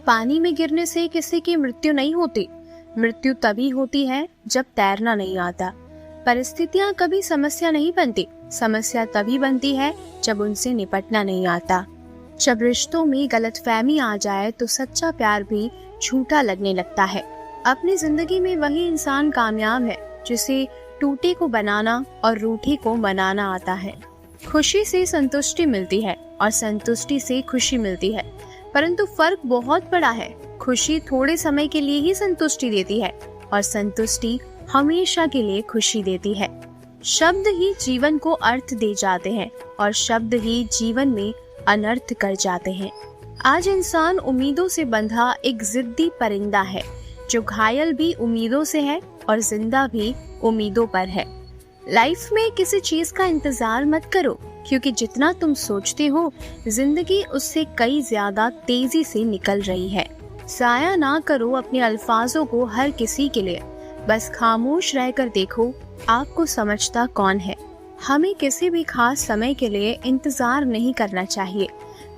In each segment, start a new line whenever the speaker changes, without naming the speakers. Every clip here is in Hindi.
पानी में गिरने से किसी की मृत्यु नहीं होती। मृत्यु तभी होती है जब तैरना नहीं आता। परिस्थितियां कभी समस्या नहीं बनती। समस्या तभी बनती है जब उनसे निपटना नहीं आता। जब रिश्तों में गलतफहमी आ जाए तो सच्चा प्यार भी झूठा लगने लगता है। अपनी जिंदगी में वही इंसान कामयाब है जिसे टूटे को बनाना और रूठे को मनाना आता है। खुशी से संतुष्टि मिलती है और संतुष्टि से खुशी मिलती है, परंतु फर्क बहुत बड़ा है। खुशी थोड़े समय के लिए ही संतुष्टि देती है और संतुष्टि हमेशा के लिए खुशी देती है। शब्द ही जीवन को अर्थ दे जाते हैं और शब्द ही जीवन में अनर्थ कर जाते हैं। आज इंसान उम्मीदों से बंधा एक जिद्दी परिंदा है जो घायल भी उम्मीदों से है और जिंदा भी उम्मीदों पर है। लाइफ में किसी चीज का इंतजार मत करो, क्योंकि जितना तुम सोचते हो जिंदगी उससे कई ज्यादा तेजी से निकल रही है। जाया ना करो अपने अल्फाजों को हर किसी के लिए। बस खामोश रहकर देखो आपको समझता कौन है। हमें किसी भी खास समय के लिए इंतजार नहीं करना चाहिए,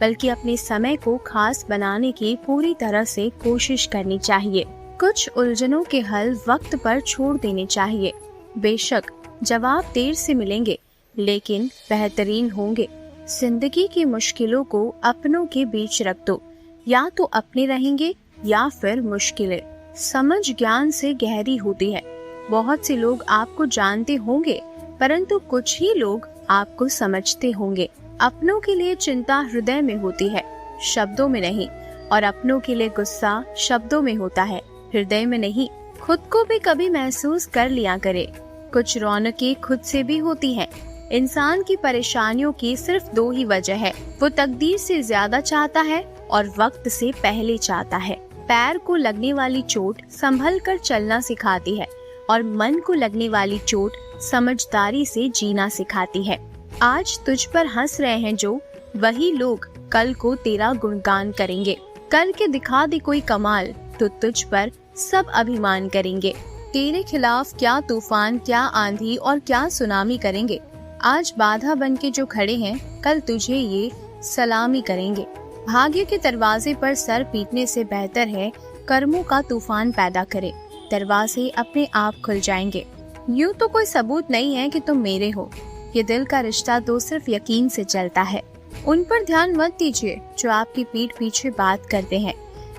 बल्कि अपने समय को खास बनाने की पूरी तरह से कोशिश करनी चाहिए। कुछ उलझनों के हल वक्त पर छोड़ देने चाहिए। बेशक जवाब देर से मिलेंगे, लेकिन बेहतरीन होंगे। जिंदगी की मुश्किलों को अपनों के बीच रख दो। या तो अपने रहेंगे या फिर मुश्किलें। समझ ज्ञान से गहरी होती है। बहुत से लोग आपको जानते होंगे, परंतु कुछ ही लोग आपको समझते होंगे। अपनों के लिए चिंता हृदय में होती है, शब्दों में नहीं। और अपनों के लिए गुस्सा शब्दों में होता है, हृदय में नहीं। खुद को भी कभी महसूस कर लिया करे। कुछ रौनकें खुद से भी होती हैं। इंसान की परेशानियों की सिर्फ दो ही वजह है। वो तकदीर से ज्यादा चाहता है और वक्त से पहले चाहता है। पैर को लगने वाली चोट संभल कर चलना सिखाती है और मन को लगने वाली चोट समझदारी से जीना सिखाती है। आज तुझ पर हंस रहे हैं जो, वही लोग कल को तेरा गुणगान करेंगे। कल के दिखा दे कोई कमाल तो तुझ पर सब अभिमान करेंगे। तेरे खिलाफ क्या तूफान, क्या आंधी और क्या सुनामी करेंगे। आज बाधा बन के जो खड़े हैं, कल तुझे ये सलामी करेंगे। भाग्य के दरवाजे पर सर पीटने से बेहतर है कर्मों का तूफान पैदा करे। दरवाजे अपने आप खुल जाएंगे। यूं तो कोई सबूत नहीं है कि तुम मेरे हो। ये दिल का रिश्ता तो सिर्फ यकीन से चलता है। उन पर ध्यान मत दीजिए जो आपकी पीठ पीछे बात करते हैं।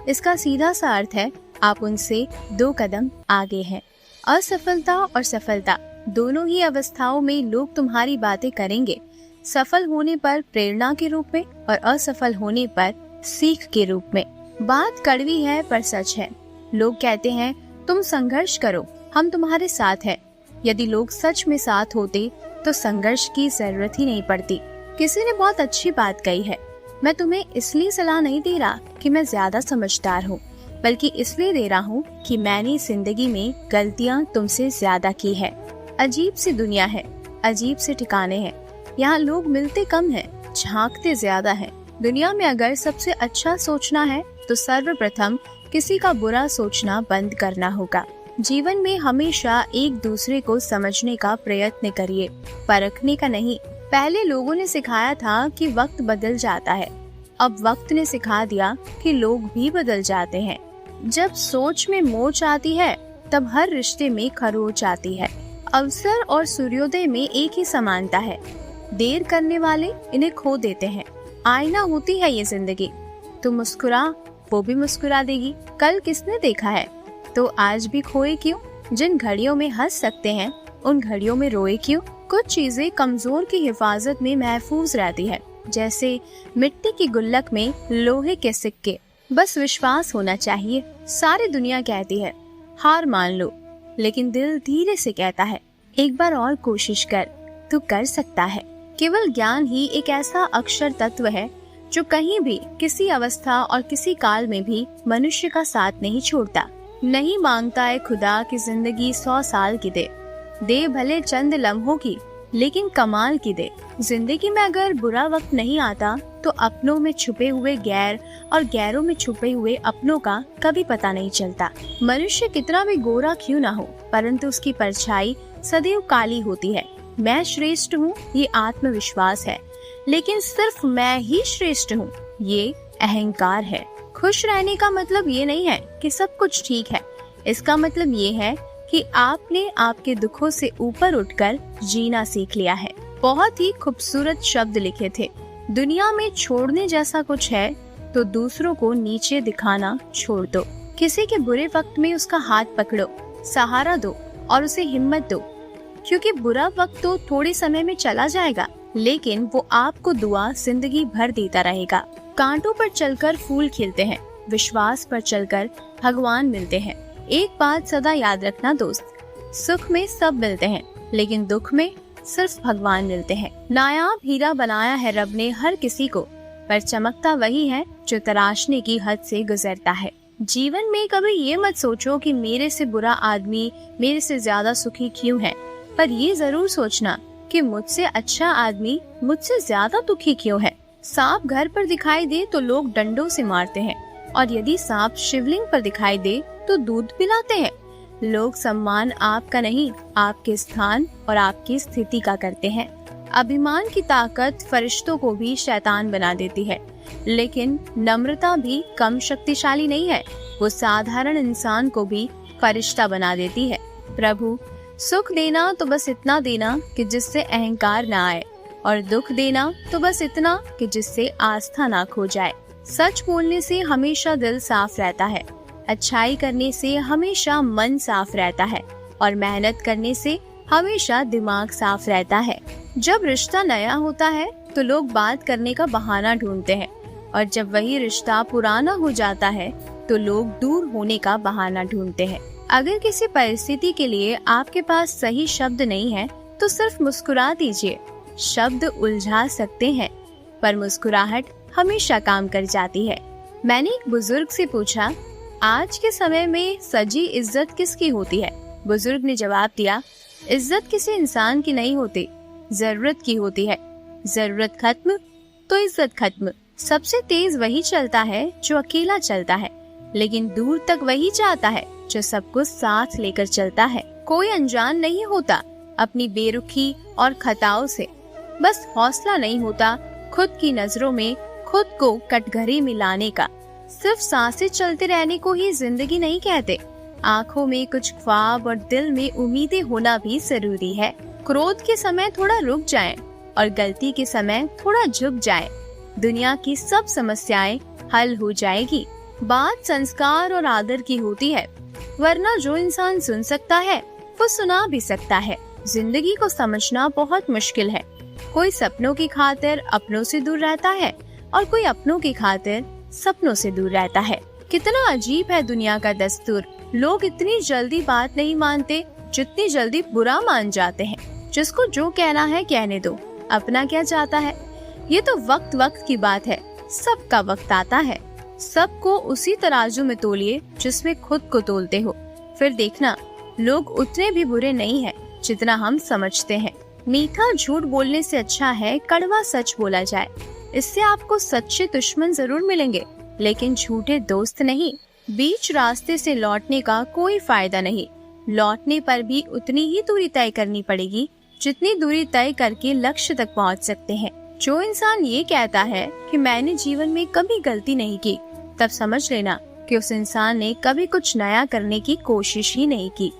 इसका सीधा सा अर्थ है आप उनसे 2 कदम आगे हैं। असफलता और सफलता दोनों ही अवस्थाओं में लोग तुम्हारी बातें करेंगे। सफल होने पर प्रेरणा के रूप में और असफल होने पर सीख के रूप में। बात कड़वी है पर सच है। लोग कहते हैं तुम संघर्ष करो, हम तुम्हारे साथ हैं। यदि लोग सच में साथ होते तो संघर्ष की जरूरत ही नहीं पड़ती। किसी ने बहुत अच्छी बात कही है, मैं तुम्हें इसलिए सलाह नहीं दे रहा कि मैं ज्यादा समझदार हूँ, बल्कि इसलिए दे रहा हूँ कि मैंने जिंदगी में गलतियाँ तुमसे ज्यादा की है। अजीब सी दुनिया है, अजीब से ठिकाने हैं। यहाँ लोग मिलते कम हैं, झांकते ज्यादा हैं। दुनिया में अगर सबसे अच्छा सोचना है तो सर्वप्रथम किसी का बुरा सोचना बंद करना होगा। जीवन में हमेशा एक दूसरे को समझने का प्रयत्न करिए, परखने का नहीं। पहले लोगों ने सिखाया था कि वक्त बदल जाता है, अब वक्त ने सिखा दिया कि लोग भी बदल जाते हैं। जब सोच में मोच आती है तब हर रिश्ते में खरोच आती है। अवसर और सूर्योदय में एक ही समानता है। देर करने वाले इन्हें खो देते हैं। आईना होती है ये जिंदगी। तू मुस्कुरा, वो भी मुस्कुरा देगी। कल किसने देखा है तो आज भी खोए क्यों। जिन घड़ियों में हंस सकते हैं उन घड़ियों में रोए क्यों। कुछ चीजें कमजोर की हिफाजत में महफूज रहती है, जैसे मिट्टी की गुल्लक में लोहे के सिक्के। बस विश्वास होना चाहिए। सारी दुनिया कहती है हार मान लो, लेकिन दिल धीरे से कहता है एक बार और कोशिश कर, तू कर सकता है। केवल ज्ञान ही एक ऐसा अक्षर तत्व है जो कहीं भी, किसी अवस्था और किसी काल में भी मनुष्य का साथ नहीं छोड़ता। नहीं मांगता है खुदा की जिंदगी 100 साल की दे भले चंद लम्हों की, लेकिन कमाल की दे। जिंदगी में अगर बुरा वक्त नहीं आता तो अपनों में छुपे हुए गैर और गैरों में छुपे हुए अपनों का कभी पता नहीं चलता। मनुष्य कितना भी गोरा क्यों ना हो, परंतु उसकी परछाई सदैव काली होती है। मैं श्रेष्ठ हूँ ये आत्मविश्वास है, लेकिन सिर्फ मैं ही श्रेष्ठ हूँ ये अहंकार है। खुश रहने का मतलब ये नहीं है कि सब कुछ ठीक है। इसका मतलब ये है कि आपने आपके दुखों से ऊपर उठकर जीना सीख लिया है। बहुत ही खूबसूरत शब्द लिखे थे, दुनिया में छोड़ने जैसा कुछ है तो दूसरों को नीचे दिखाना छोड़ दो। किसी के बुरे वक्त में उसका हाथ पकड़ो, सहारा दो और उसे हिम्मत दो, क्योंकि बुरा वक्त तो थोड़े समय में चला जाएगा, लेकिन वो आपको दुआ जिंदगी भर देता रहेगा। कांटों पर चलकर फूल खिलते हैं, विश्वास पर चलकर भगवान मिलते हैं। एक बात सदा याद रखना दोस्त, सुख में सब मिलते हैं, लेकिन दुख में सिर्फ भगवान मिलते हैं। नायाब हीरा बनाया है रब ने हर किसी को, पर चमकता वही है जो तराशने की हद से गुजरता है। जीवन में कभी ये मत सोचो कि मेरे से बुरा आदमी मेरे से ज्यादा सुखी क्यों है, पर ये जरूर सोचना कि मुझसे अच्छा आदमी मुझसे ज्यादा दुखी क्यों है। सांप घर पर दिखाई दे तो लोग डंडों से मारते हैं, और यदि सांप शिवलिंग पर दिखाई दे तो दूध पिलाते हैं। लोग सम्मान आपका नहीं, आपके स्थान और आपकी स्थिति का करते हैं। अभिमान की ताकत फरिश्तों को भी शैतान बना देती है, लेकिन नम्रता भी कम शक्तिशाली नहीं है, वो साधारण इंसान को भी फरिश्ता बना देती है। प्रभु, सुख देना तो बस इतना देना कि जिससे अहंकार ना आए, और दुख देना तो बस इतना कि जिससे आस्था ना खो जाए। सच बोलने से हमेशा दिल साफ रहता है, अच्छाई करने से हमेशा मन साफ रहता है, और मेहनत करने से हमेशा दिमाग साफ रहता है। जब रिश्ता नया होता है तो लोग बात करने का बहाना ढूंढते हैं, और जब वही रिश्ता पुराना हो जाता है तो लोग दूर होने का बहाना ढूंढते हैं। अगर किसी परिस्थिति के लिए आपके पास सही शब्द नहीं है तो सिर्फ मुस्कुरा दीजिए। शब्द उलझा सकते हैं, पर मुस्कुराहट हमेशा काम कर जाती है। मैंने एक बुजुर्ग से पूछा, आज के समय में सजी इज्जत किसकी होती है? बुजुर्ग ने जवाब दिया, इज्जत किसी इंसान की नहीं होती, जरूरत की होती है। जरूरत खत्म तो इज्जत खत्म। सबसे तेज वही चलता है जो अकेला चलता है, लेकिन दूर तक वही जाता है जो सबको साथ लेकर चलता है। कोई अनजान नहीं होता अपनी बेरुखी और खताओं से, बस हौसला नहीं होता खुद की नजरों में खुद को कटघरे में लाने का। सिर्फ सांसें चलते रहने को ही जिंदगी नहीं कहते, आँखों में कुछ ख्वाब और दिल में उम्मीदें होना भी जरूरी है। क्रोध के समय थोड़ा रुक जाएं और गलती के समय थोड़ा झुक जाएं। दुनिया की सब समस्याएं हल हो जाएगी। बात संस्कार और आदर की होती है, वरना जो इंसान सुन सकता है वो सुना भी सकता है। जिंदगी को समझना बहुत मुश्किल है। कोई सपनों की खातिर अपनों से दूर रहता है, और कोई अपनों की खातिर सपनों से दूर रहता है। कितना अजीब है दुनिया का दस्तूर। लोग इतनी जल्दी बात नहीं मानते जितनी जल्दी बुरा मान जाते हैं। जिसको जो कहना है कहने दो, अपना क्या चाहता है। ये तो वक्त वक्त की बात है, सबका वक्त आता है। सबको उसी तराजू में तोलिए जिसमें खुद को तोलते हो, फिर देखना लोग उतने भी बुरे नहीं हैं जितना हम समझते हैं। मीठा झूठ बोलने से अच्छा है कड़वा सच बोला जाए। इससे आपको सच्चे दुश्मन जरूर मिलेंगे, लेकिन झूठे दोस्त नहीं। बीच रास्ते से लौटने का कोई फायदा नहीं। लौटने पर भी उतनी ही दूरी तय करनी पड़ेगी जितनी दूरी तय करके लक्ष्य तक पहुंच सकते हैं। जो इंसान ये कहता है कि मैंने जीवन में कभी गलती नहीं की, तब समझ लेना कि उस इंसान ने कभी कुछ नया करने की कोशिश ही नहीं की।